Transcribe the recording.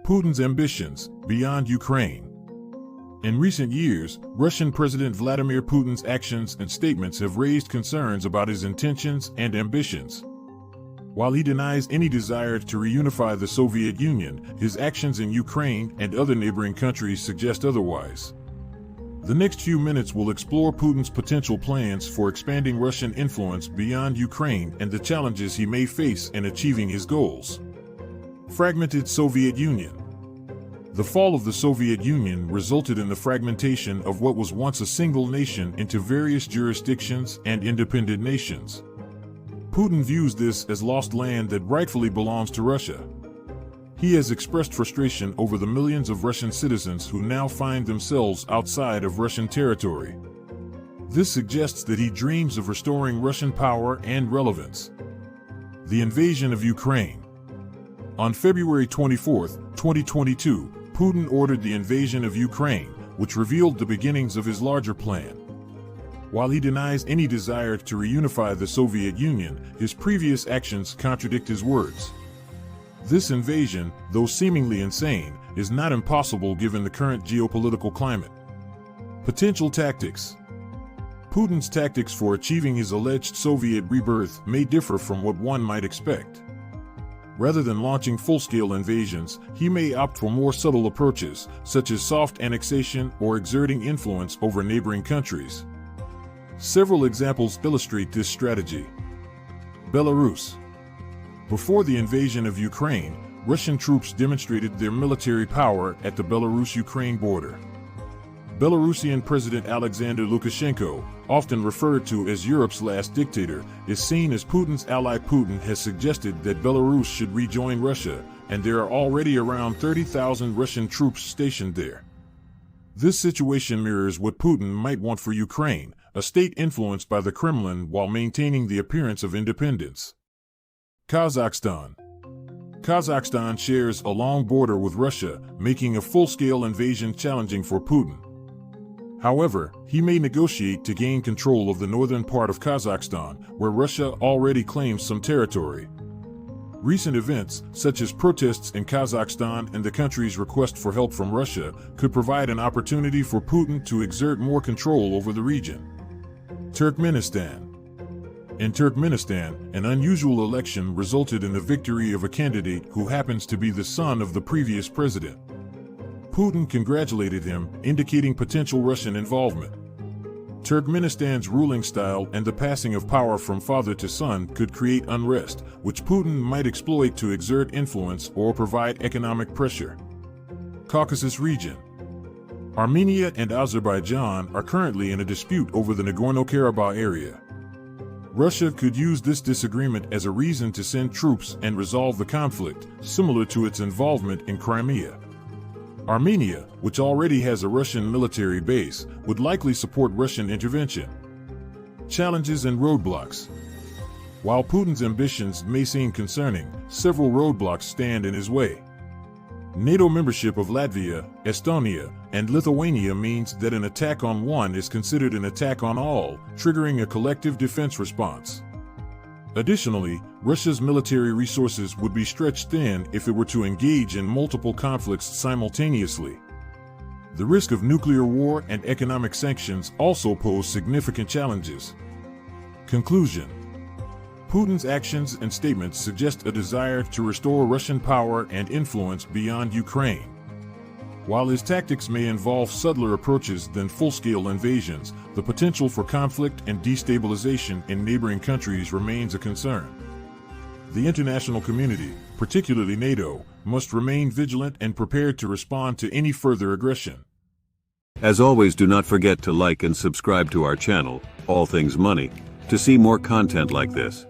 Putin's ambitions beyond Ukraine. In recent years, Russian President Vladimir Putin's actions and statements have raised concerns about his intentions and ambitions. While he denies any desire to reunify the Soviet Union, his actions in Ukraine and other neighboring countries suggest otherwise. The next few minutes will explore Putin's potential plans for expanding Russian influence beyond Ukraine and the challenges he may face in achieving his goals. Fragmented Soviet Union. The fall of the Soviet Union resulted in the fragmentation of what was once a single nation into various jurisdictions and independent nations. Putin views this as lost land that rightfully belongs to Russia. He has expressed frustration over the millions of Russian citizens who now find themselves outside of Russian territory. This suggests that he dreams of restoring Russian power and relevance. The invasion of Ukraine. On February 24, 2022, Putin ordered the invasion of Ukraine, which revealed the beginnings of his larger plan. While he denies any desire to reunify the Soviet Union, his previous actions contradict his words. This invasion, though seemingly insane, is not impossible given the current geopolitical climate. Potential tactics. Putin's tactics for achieving his alleged Soviet rebirth may differ from what one might expect. Rather than launching full-scale invasions, he may opt for more subtle approaches, such as soft annexation or exerting influence over neighboring countries. Several examples illustrate this strategy. Belarus. Before the invasion of Ukraine, Russian troops demonstrated their military power at the Belarus-Ukraine border. Belarusian President Alexander Lukashenko, often referred to as Europe's last dictator, is seen as Putin's ally. Putin has suggested that Belarus should rejoin Russia, and there are already around 30,000 Russian troops stationed there. This situation mirrors what Putin might want for Ukraine, a state influenced by the Kremlin while maintaining the appearance of independence. Kazakhstan. Kazakhstan shares a long border with Russia, making a full-scale invasion challenging for Putin. However, he may negotiate to gain control of the northern part of Kazakhstan, where Russia already claims some territory. Recent events, such as protests in Kazakhstan and the country's request for help from Russia, could provide an opportunity for Putin to exert more control over the region. Turkmenistan. In Turkmenistan, an unusual election resulted in the victory of a candidate who happens to be the son of the previous president. Putin congratulated him, indicating potential Russian involvement. Turkmenistan's ruling style and the passing of power from father to son could create unrest, which Putin might exploit to exert influence or provide economic pressure. Caucasus region. Armenia and Azerbaijan are currently in a dispute over the Nagorno-Karabakh area. Russia could use this disagreement as a reason to send troops and resolve the conflict, similar to its involvement in Crimea. Armenia, which already has a Russian military base, would likely support Russian intervention. Challenges and roadblocks. While Putin's ambitions may seem concerning, several roadblocks stand in his way. NATO membership of Latvia, Estonia, and Lithuania means that an attack on one is considered an attack on all, triggering a collective defense response. Additionally, Russia's military resources would be stretched thin if it were to engage in multiple conflicts simultaneously. The risk of nuclear war and economic sanctions also pose significant challenges. Conclusion. Putin's actions and statements suggest a desire to restore Russian power and influence beyond Ukraine. While his tactics may involve subtler approaches than full-scale invasions, the potential for conflict and destabilization in neighboring countries remains a concern. The international community, particularly NATO, must remain vigilant and prepared to respond to any further aggression. As always, do not forget to like and subscribe to our channel, All Things Money, to see more content like this.